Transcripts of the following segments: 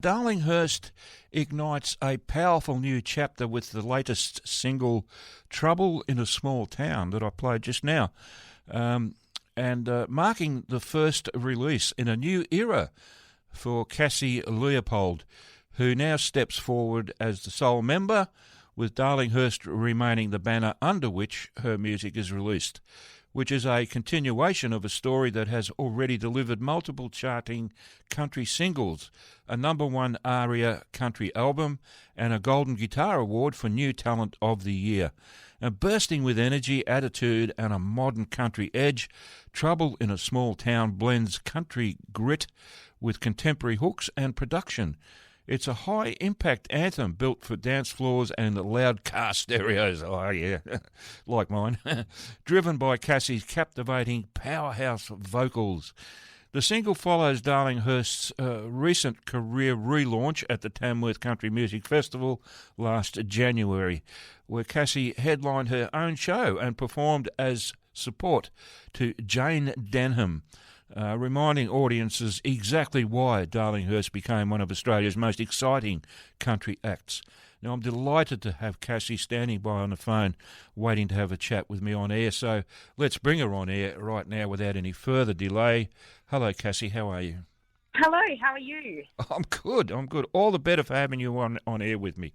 Darlinghurst ignites a powerful new chapter with the latest single, Trouble in a Small Town, that I played just now, and marking the first release in a new era for Cassie Leopold, who now steps forward as the sole member, with Darlinghurst remaining the banner under which her music is released, which is a continuation of a story that has already delivered multiple charting country singles, a #1 ARIA country album, and a Golden Guitar Award for New Talent of the Year. And bursting with energy, attitude, and a modern country edge, Trouble in a Small Town blends country grit with contemporary hooks and production. It's a high-impact anthem built for dance floors and loud car stereos, oh yeah, like mine, driven by Cassie's captivating powerhouse vocals. The single follows Darlinghurst's recent career relaunch at the Tamworth Country Music Festival last January, where Cassie headlined her own show and performed as support to Jane Denham, reminding audiences exactly why Darlinghurst became one of Australia's most exciting country acts. Now, I'm delighted to have Cassie standing by on the phone, waiting to have a chat with me on air, so let's bring her on air right now without any further delay. Hello, Cassie, how are you? Hello, how are you? I'm good. All the better for having you on air with me.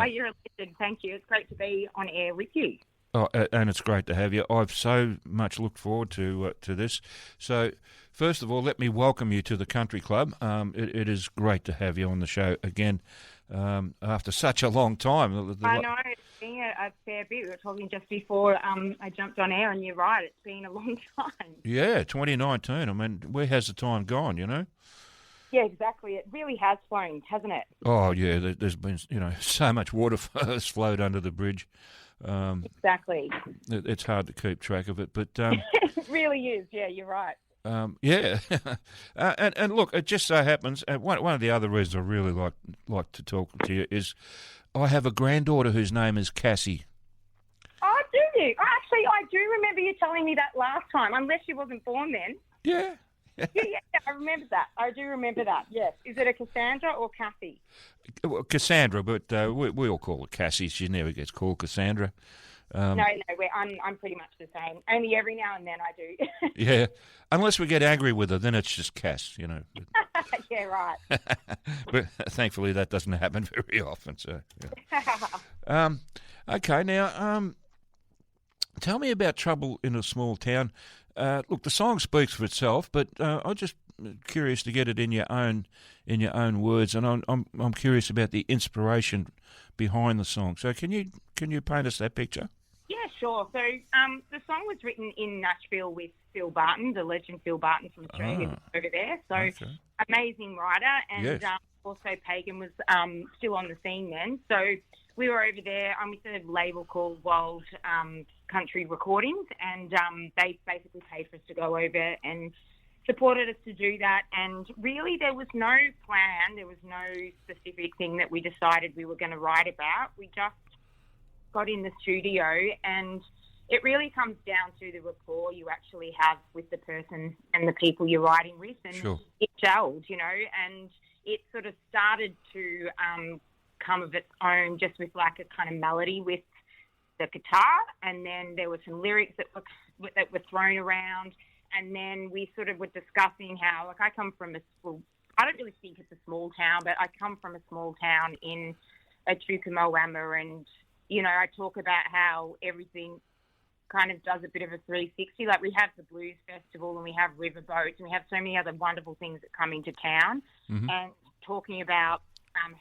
You're a legend, thank you. It's great to be on air with you. Oh, and it's great to have you. I've so much looked forward to this. So, first of all, let me welcome you to the Country Club. It is great to have you on the show again after such a long time. I know, it's been a fair bit. We were talking just before I jumped on air, and you're right, it's been a long time. Yeah, 2019. I mean, where has the time gone, you know? Yeah, exactly. It really has flown, hasn't it? Oh, yeah, there's been, so much water has flowed under the bridge. Exactly. It's hard to keep track of it, but it really is. Yeah, you're right. Yeah, and look, it just so happens. One of the other reasons I really like to talk to you is I have a granddaughter whose name is Cassie. Oh, do you? Actually, I do remember you telling me that last time. Unless she wasn't born then. Yeah. Yeah, I remember that. I do remember that, yes. Is it a Cassandra or Cassie? Well, Cassandra, but we all call her Cassie. She never gets called Cassandra. No, I'm pretty much the same. Only every now and then I do. Yeah, unless we get angry with her, then it's just Cass, Yeah, right. But thankfully that doesn't happen very often. So, yeah. Okay, now tell me about Trouble in a Small Town. Look, the song speaks for itself, but I'm just curious to get it in your own words, and I'm curious about the inspiration behind the song. So can you paint us that picture? Yeah, sure. So the song was written in Nashville with Phil Barton, the legend Phil Barton from Australia, was over there. So okay. Amazing writer, and Yes. Also Pagan was still on the scene then. So we were over there. We with a label called Wild Country Recordings, and they basically paid for us to go over and supported us to do that. And really there was no plan. There was no specific thing that we decided we were going to write about. We just got in the studio, and it really comes down to the rapport you actually have with the person and the people you're writing with. And Sure. It gelled, and it sort of started to come of its own just with like a kind of melody with the guitar, and then there were some lyrics that were thrown around, and then we sort of were discussing how, like, I come from I don't really think it's a small town, but I come from a small town in Echuca, Moama, and, I talk about how everything kind of does a bit of a 360. Like, we have the Blues Festival, and we have riverboats, and we have so many other wonderful things that come into town, Mm-hmm. and talking about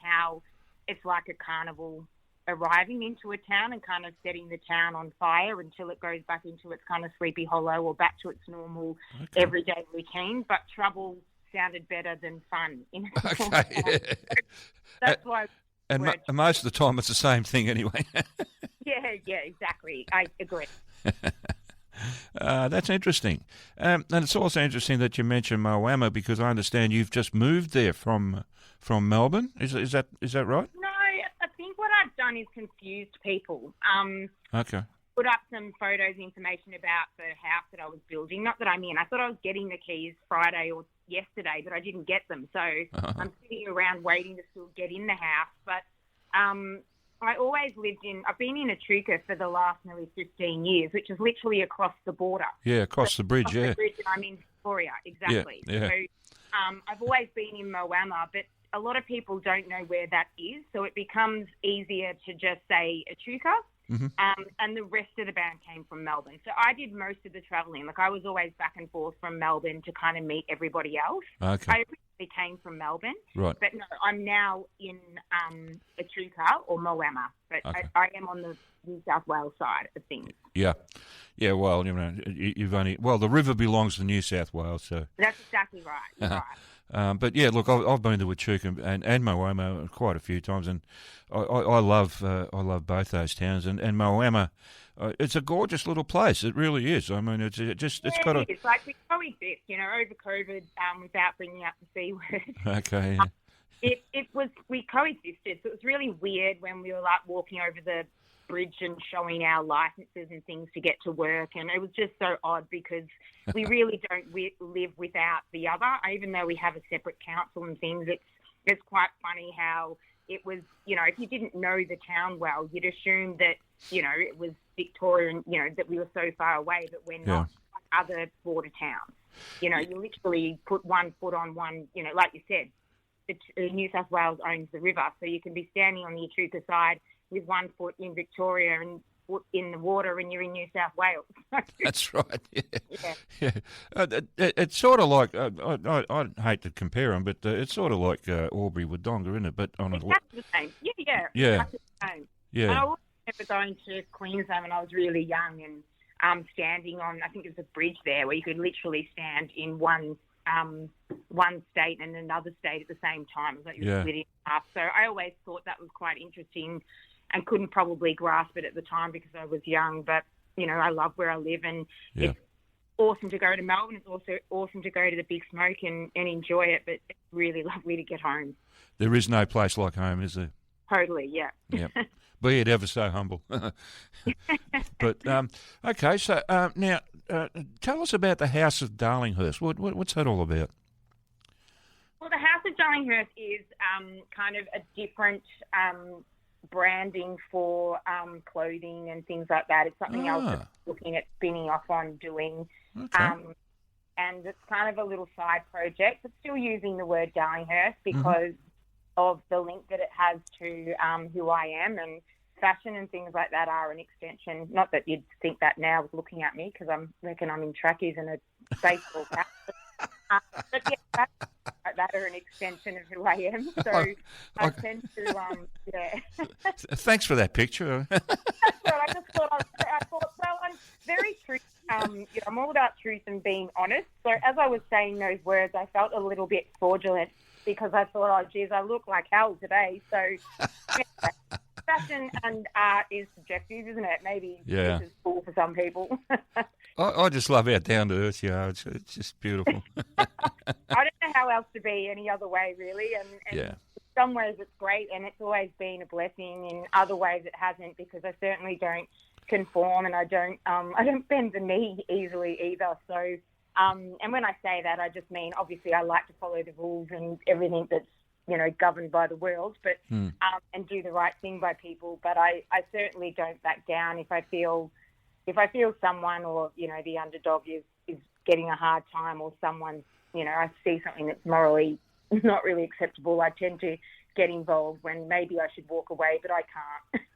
how it's like a carnival arriving into a town and kind of setting the town on fire until it goes back into its kind of Sleepy Hollow or back to its normal everyday routine. But trouble sounded better than fun. Okay. That's why. And most of the time it's the same thing anyway. Yeah, exactly. I agree. That's interesting. And it's also interesting that you mentioned Moama, because I understand you've just moved there from Melbourne. Is that right? No, I think what I've done is confused people. Okay. Put up some photos, information about the house that I was building. Not that I thought I was getting the keys Friday or yesterday, but I didn't get them. So I'm sitting around waiting to still get in the house. But I always I've been in Echuca for the last nearly 15 years, which is literally across the border. Yeah, across the bridge, across the bridge, and I'm in Victoria, exactly. Yeah. So I've always been in Moama, but a lot of people don't know where that is, so it becomes easier to just say Echuca. Mm-hmm. And the rest of the band came from Melbourne. So I did most of the travelling. Like, I was always back and forth from Melbourne to kind of meet everybody else. Okay. I originally came from Melbourne. Right. But no, I'm now in Echuca or Moama. But Okay. I am on the New South Wales side of things. Yeah. Yeah, well, you've only... Well, the river belongs to New South Wales, so... That's exactly right. You're right. But yeah, look, I've been to Echuca and Moama quite a few times, and I love both those towns. And Moama, it's a gorgeous little place. It really is. I mean, it's got a... It's like we coexist, over COVID, without bringing up the C word. Okay. Yeah. We coexisted. So it was really weird when we were like walking over the bridge and showing our licenses and things to get to work, and it was just so odd because we really don't live without the other. Even though we have a separate council and things, it's quite funny how it was, if you didn't know the town well, you'd assume that, it was Victoria and, that we were so far away, but we're not like other border towns. You literally put one foot on one, like you said, New South Wales owns the river, so you can be standing on the Echuca side with one foot in Victoria and foot in the water, and you're in New South Wales. That's right. Yeah. It's sort of like I hate to compare them, but it's sort of like Albury with Wodonga, isn't it? But on exactly the same. Yeah. Exactly the same. Yeah. And I also remember going to Queensland when I was really young and standing on, I think it was a bridge there where you could literally stand in one state and another state at the same time. It was like you were split in half. So I always thought that was quite interesting and couldn't probably grasp it at the time because I was young. But, I love where I live, and it's awesome to go to Melbourne. It's also awesome to go to the Big Smoke and enjoy it, but it's really lovely to get home. There is no place like home, is there? Totally, yeah. Yeah. Be it ever so humble. But, okay, so now tell us about the House of Darlinghurst. What's that all about? Well, the House of Darlinghurst is kind of a different branding for clothing and things like that. It's something else that I'm looking at spinning off on doing. Okay. And it's kind of a little side project, but still using the word Darlinghurst because of the link that it has to who I am, and fashion and things like that are an extension. Not that you'd think that now with looking at me, because I reckon I'm in trackies and a baseball cap. But yeah, fashion like that are an extension of who I am. So I tend to, Thanks for that picture. That's what I just thought. Well, I'm very truth. I'm all about truth and being honest. So as I was saying those words, I felt a little bit fraudulent because I thought, oh, geez, I look like hell today. So fashion and art is subjective, isn't it? Maybe this is cool for some people. I just love how down to earth you are. It's just beautiful. I don't know how else to be any other way, really. And in some ways it's great, and it's always been a blessing. In other ways it hasn't, because I certainly don't conform, and I don't bend the knee easily either. So, and when I say that, I just mean obviously I like to follow the rules and everything that's governed by the world, but and do the right thing by people. But I certainly don't back down if I feel someone or the underdog is getting a hard time, or someone I see something that's morally not really acceptable. I tend to get involved when maybe I should walk away, but I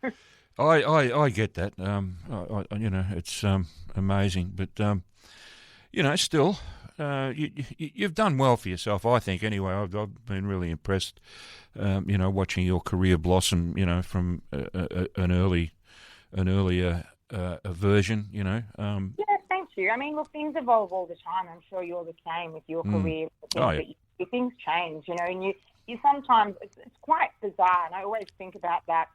can't. I get that. It's amazing, but still, you've done well for yourself, I think. Anyway, I've been really impressed. Watching your career blossom. From an earlier version. Yeah, thank you. I mean, look, things evolve all the time. I'm sure you're the same with your career. Things change, and you sometimes it's quite bizarre. And I always think about that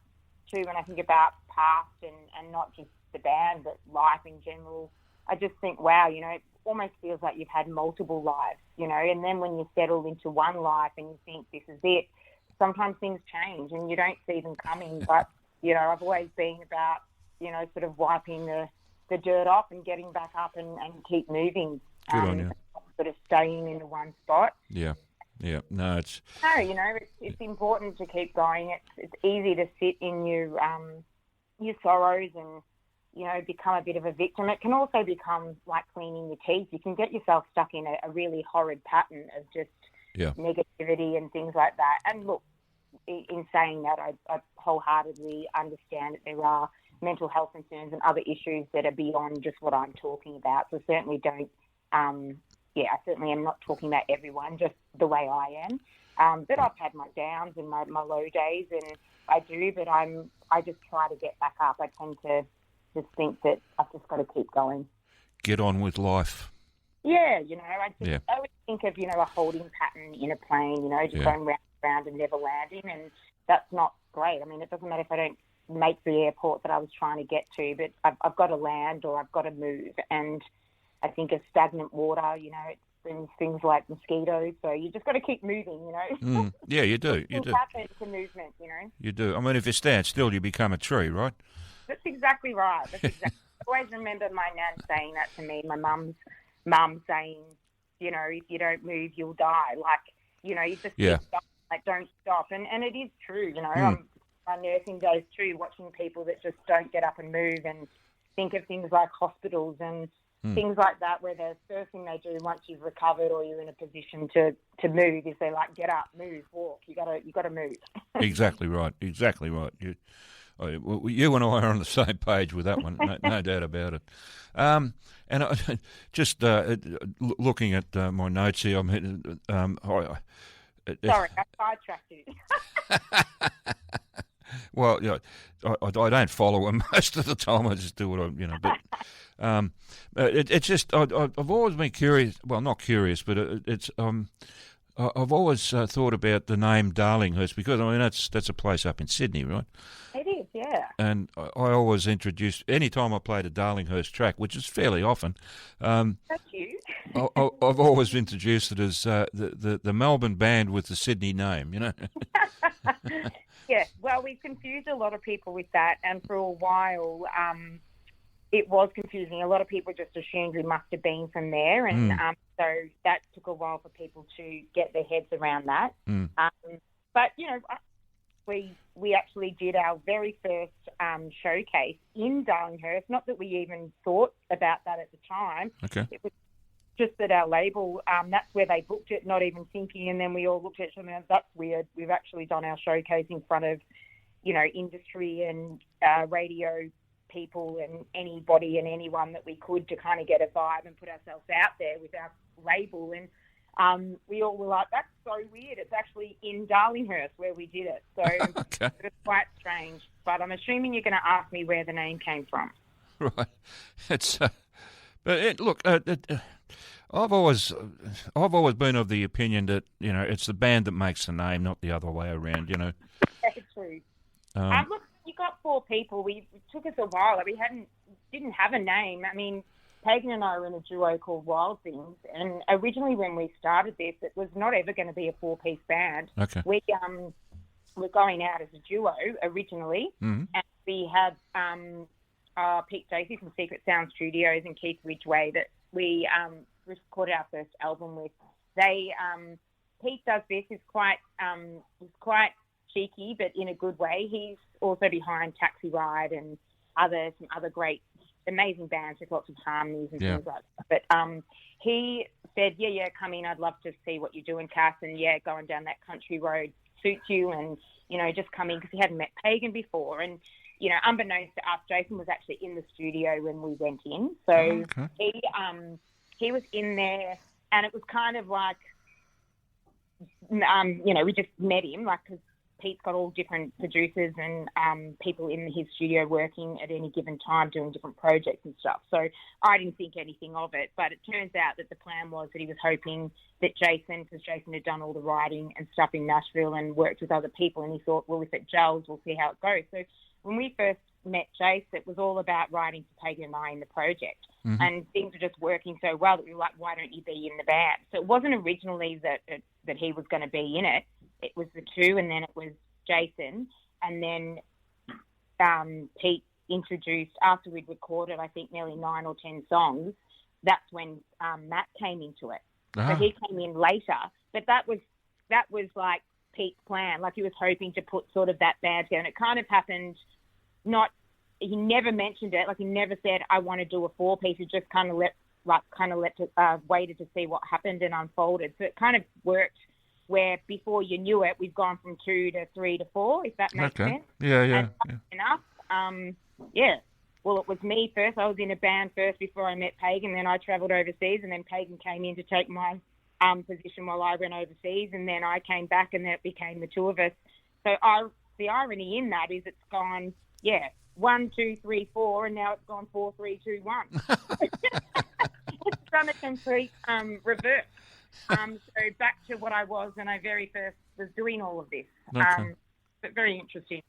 too when I think about past and not just the band, but life in general. I just think, wow, it almost feels like you've had multiple lives, and then when you settle into one life and you think this is it, sometimes things change and you don't see them coming. But, I've always been about, sort of wiping the dirt off and getting back up and keep moving. Good on you. sort of staying in the one spot. Yeah. No, it's important to keep going. It's easy to sit in your sorrows and, become a bit of a victim. It can also become like cleaning your teeth. You can get yourself stuck in a really horrid pattern of just negativity and things like that. And look, in saying that, I wholeheartly understand that there are mental health concerns and other issues that are beyond just what I'm talking about. So certainly don't, I certainly am not talking about everyone, just the way I am. But I've had my downs and my low days, and I do, but I just try to get back up. I tend to just think that I've just got to keep going. Get on with life. Yeah, I would think of, a holding pattern in a plane, just going round and round and never landing, and that's not great. I mean, it doesn't matter if I don't make the airport that I was trying to get to, but I've got to land or I've got to move. And I think of stagnant water, it brings things like mosquitoes, so you just got to keep moving, Yeah, you do. Things happen to movement, You do. I mean, if you stand still, you become a tree, right? That's exactly right. I always remember my nan saying that to me, my mum's mum saying, if you don't move, you'll die. Like, you just keep stopping, like, don't stop. And it is true, I'm my nursing days too, watching people that just don't get up and move, and think of things like hospitals and things like that, where the first thing they do once you've recovered or you're in a position to move is they're like, get up, move, walk. You got to move. Exactly right. You and I are on the same page with that one, no doubt about it. And just looking at my notes here, Sorry, I sidetracked you. Well, I don't follow them most of the time. I just do what But it's just I've always been curious. Well, not curious, but it's I've always thought about the name Darlinghurst, because I mean that's a place up in Sydney, right? It is, yeah. And I always introduce, any time I played a Darlinghurst track, which is fairly often. Thank you. I've always introduced it as the Melbourne band with the Sydney name, Yeah, well, we've confused a lot of people with that, and for a while it was confusing. A lot of people just assumed we must have been from there, and so that took a while for people to get their heads around that. But, we actually did our very first showcase in Darlinghurst. Not that we even thought about that at the time. Okay. It was just that our label, that's where they booked it, not even thinking, and then we all looked at each other and that's weird. We've actually done our showcase in front of, industry and radio people and anybody and anyone that we could, to kind of get a vibe and put ourselves out there with our label. And we all were like, that's so weird. It's actually in Darlinghurst where we did it. So Okay. It was quite strange. But I'm assuming you're going to ask me where the name came from. Right. It's look. I've always been of the opinion that it's the band that makes the name, not the other way around. That's true. Look, you got 4 people. It took us a while. We didn't have a name. I mean, Pagan and I were in a duo called Wild Things, and originally when we started this, it was not ever going to be a 4-piece band. Okay. We were going out as a duo originally, and we had Pete Stacey from Secret Sound Studios and Keith Ridgway that we recorded our first album with. Pete does this. He's quite cheeky, but in a good way. He's also behind Taxi Ride and some other great, amazing bands with lots of harmonies and things like that. But he said, yeah, come in. I'd love to see what you're doing, Cass. And going down that country road suits you. And, just come in, because he hadn't met Pagan before. And, unbeknownst to us, Jason was actually in the studio when we went in. So he was in there, and it was kind of like, we just met him, like, because Pete's got all different producers and people in his studio working at any given time doing different projects and stuff. So I didn't think anything of it, but it turns out that the plan was that he was hoping that Jason, because Jason had done all the writing and stuff in Nashville and worked with other people, and he thought, well, if it gels, we'll see how it goes. So when we first met Jace, it was all about writing for Pagan and I in the project. And things were just working so well that we were like, why don't you be in the band? So it wasn't originally that he was going to be in it. It was the two, and then it was Jason. And then Pete introduced, after we'd recorded, I think, nearly 9 or 10 songs, that's when Matt came into it. So he came in later. But that was like Pete's plan. Like, he was hoping to put sort of that band together. And it kind of happened he never mentioned it. Like, he never said, I want to do a 4-piece. He just waited to see what happened and unfolded. So it kind of worked where before you knew it, we've gone from 2 to 3 to 4, if that makes sense. Yeah. Enough. Well, it was me first. I was in a band first before I met Pagan. Then I travelled overseas, and then Pagan came in to take my position while I went overseas, and then I came back, and then it became the two of us. So the irony in that is it's gone, 1, 2, 3, 4, and now it's gone 4, 3, 2, 1. It's done a complete reverse. So back to what I was when I very first was doing all of this. Okay. But very interesting.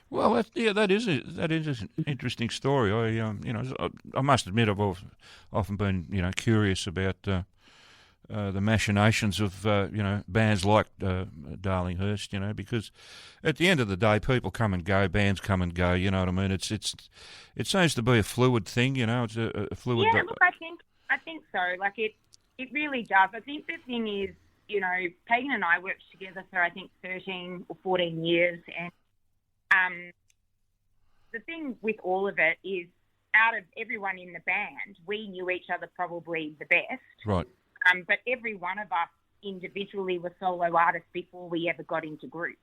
Well, that is an interesting story. I must admit I've often been curious about the machinations of bands like Darlinghurst. Because at the end of the day, people come and go, bands come and go. You know what I mean? It seems to be a fluid thing. It's a fluid. Yeah, look, I think so. Like it really does. I think the thing is, Pagan and I worked together for I think 13 or 14 years, and the thing with all of it is, out of everyone in the band, we knew each other probably the best. Right. But every one of us individually were solo artists before we ever got into groups.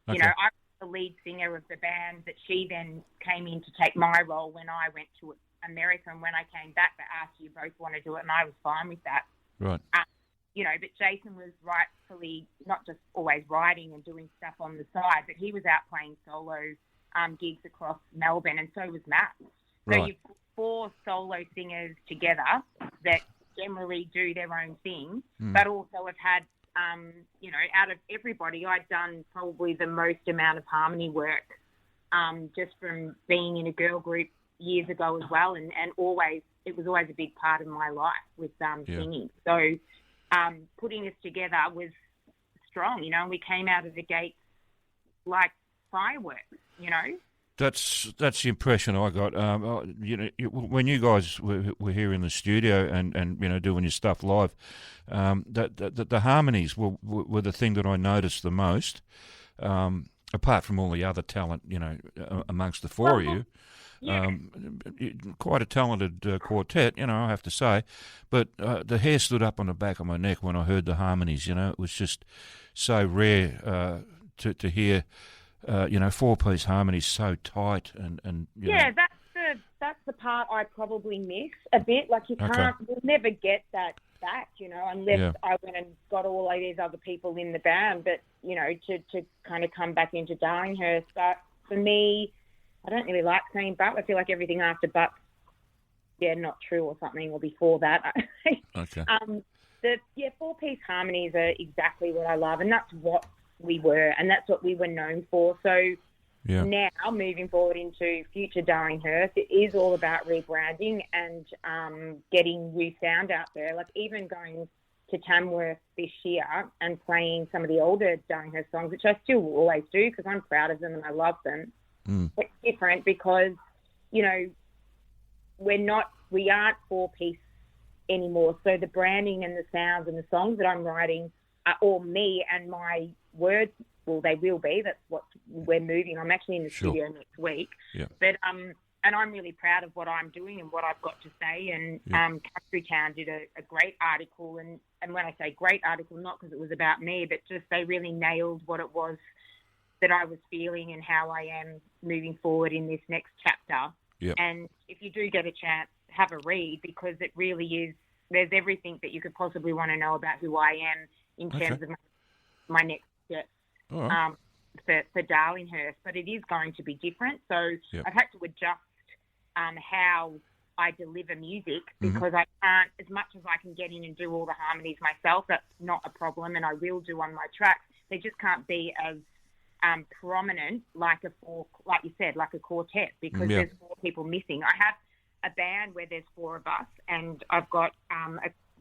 Okay. I was the lead singer of the band, that she then came in to take my role when I went to America. And when I came back, they asked, you both want to do it? And I was fine with that. Right. But Jason was rightfully not just always writing and doing stuff on the side, but he was out playing solo gigs across Melbourne, and so was Matt. So Right. you've got 4 solo singers together that generally do their own thing, but also have had, out of everybody, I'd done probably the most amount of harmony work just from being in a girl group years ago as well, and it was always a big part of my life with singing. So putting us together was strong, and we came out of the gates like fireworks, That's the impression I got. When you guys were here in the studio and doing your stuff live, that the harmonies were the thing that I noticed the most. Apart from all the other talent, amongst the 4 of you. Yeah. Quite a talented quartet, I have to say. But the hair stood up on the back of my neck when I heard the harmonies. It was just so rare to hear, 4-piece harmonies so tight and that's the part I probably miss a bit. Like, you can't, we'll never get that back, unless I went and got all of these other people in the band. But to kind of come back into Darlinghurst, but for me, I don't really like saying but. I feel like everything after but, not true or something, or before that. Okay. The 4-piece harmonies are exactly what I love, and that's what we were, and that's what we were known for. So now, moving forward into future Darlinghurst, it is all about rebranding and getting new sound out there. Like, even going to Tamworth this year and playing some of the older Darlinghurst songs, which I still will always do because I'm proud of them and I love them. It's different because, we aren't 4-piece anymore. So the branding and the sounds and the songs that I'm writing are all me, and my words, well, they will be. That's what we're moving. I'm actually in the studio next week. Yeah. But and I'm really proud of what I'm doing and what I've got to say. And Country Town did a great article, and when I say great article, not because it was about me, but just they really nailed what it was that I was feeling and how I am moving forward in this next chapter. Yep. And if you do get a chance, have a read, because it really is, there's everything that you could possibly want to know about who I am in terms of my next step for Darlinghurst. But it is going to be different. So I've had to adjust how I deliver music, because I can't, as much as I can get in and do all the harmonies myself, that's not a problem, and I will do on my tracks. They just can't be as prominent like you said, like a quartet, because there's 4 people missing. I have a band where there's 4 of us, and I've got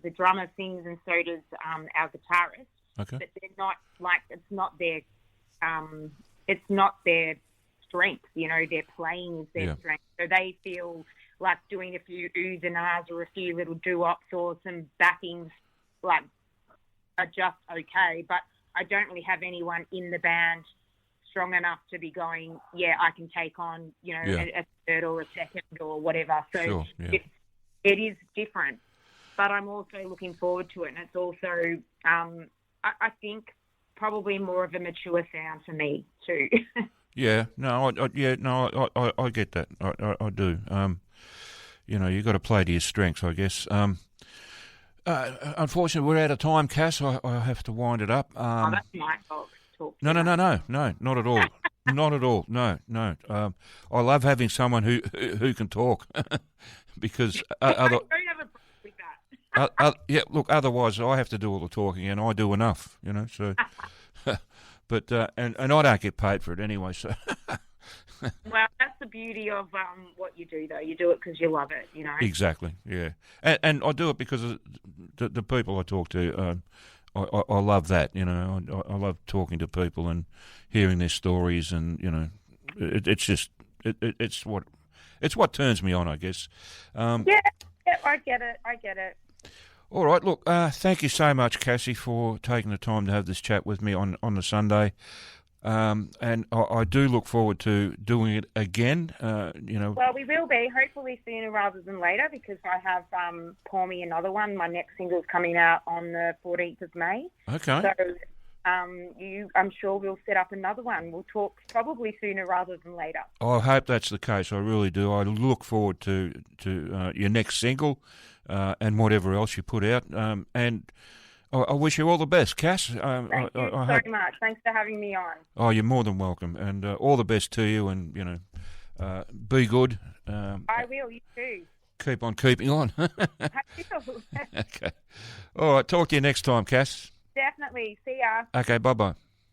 the drummer sings, and so does our guitarist. Okay. But they're not like, it's not their strength. Their playing is their strength. So they feel like doing a few oohs and ahs or a few little doo-wops or some backings like are just okay, but I don't really have anyone in the band strong enough to be going, yeah, I can take on, a third or a second or whatever. So sure, yeah. it is different, but I'm also looking forward to it. And it's also, I think, probably more of a mature sound for me too. Yeah, no, I get that. I do. You've got to play to your strengths, I guess. Unfortunately, we're out of time, Cass. I have to wind it up. That's my fault. No, not at all. Not at all. No. I love having someone who can talk because I don't have a problem with that. yeah. Look, otherwise I have to do all the talking, and I do enough. So. But and I don't get paid for it anyway. So. Well, that's the beauty of what you do, though. You do it because you love it, Exactly, yeah. And I do it because of the people I talk to. I love that, I love talking to people and hearing their stories, and it's just it's what turns me on, I guess. Yeah, I get it. All right, look, thank you so much, Cassie, for taking the time to have this chat with me on the Sunday. And I do look forward to doing it again. Well, we will be, hopefully sooner rather than later, because I have Pour Me Another One. My next single's coming out on the 14th of May. Okay. So I'm sure we'll set up another one. We'll talk probably sooner rather than later. I hope that's the case. I really do. I look forward to your next single and whatever else you put out. And I wish you all the best, Cass. Thank you so much. Thanks for having me on. Oh, you're more than welcome. And all the best to you, and, be good. I will, you too. Keep on keeping on. I will. Okay. All right, talk to you next time, Cass. Definitely. See ya. Okay, bye-bye.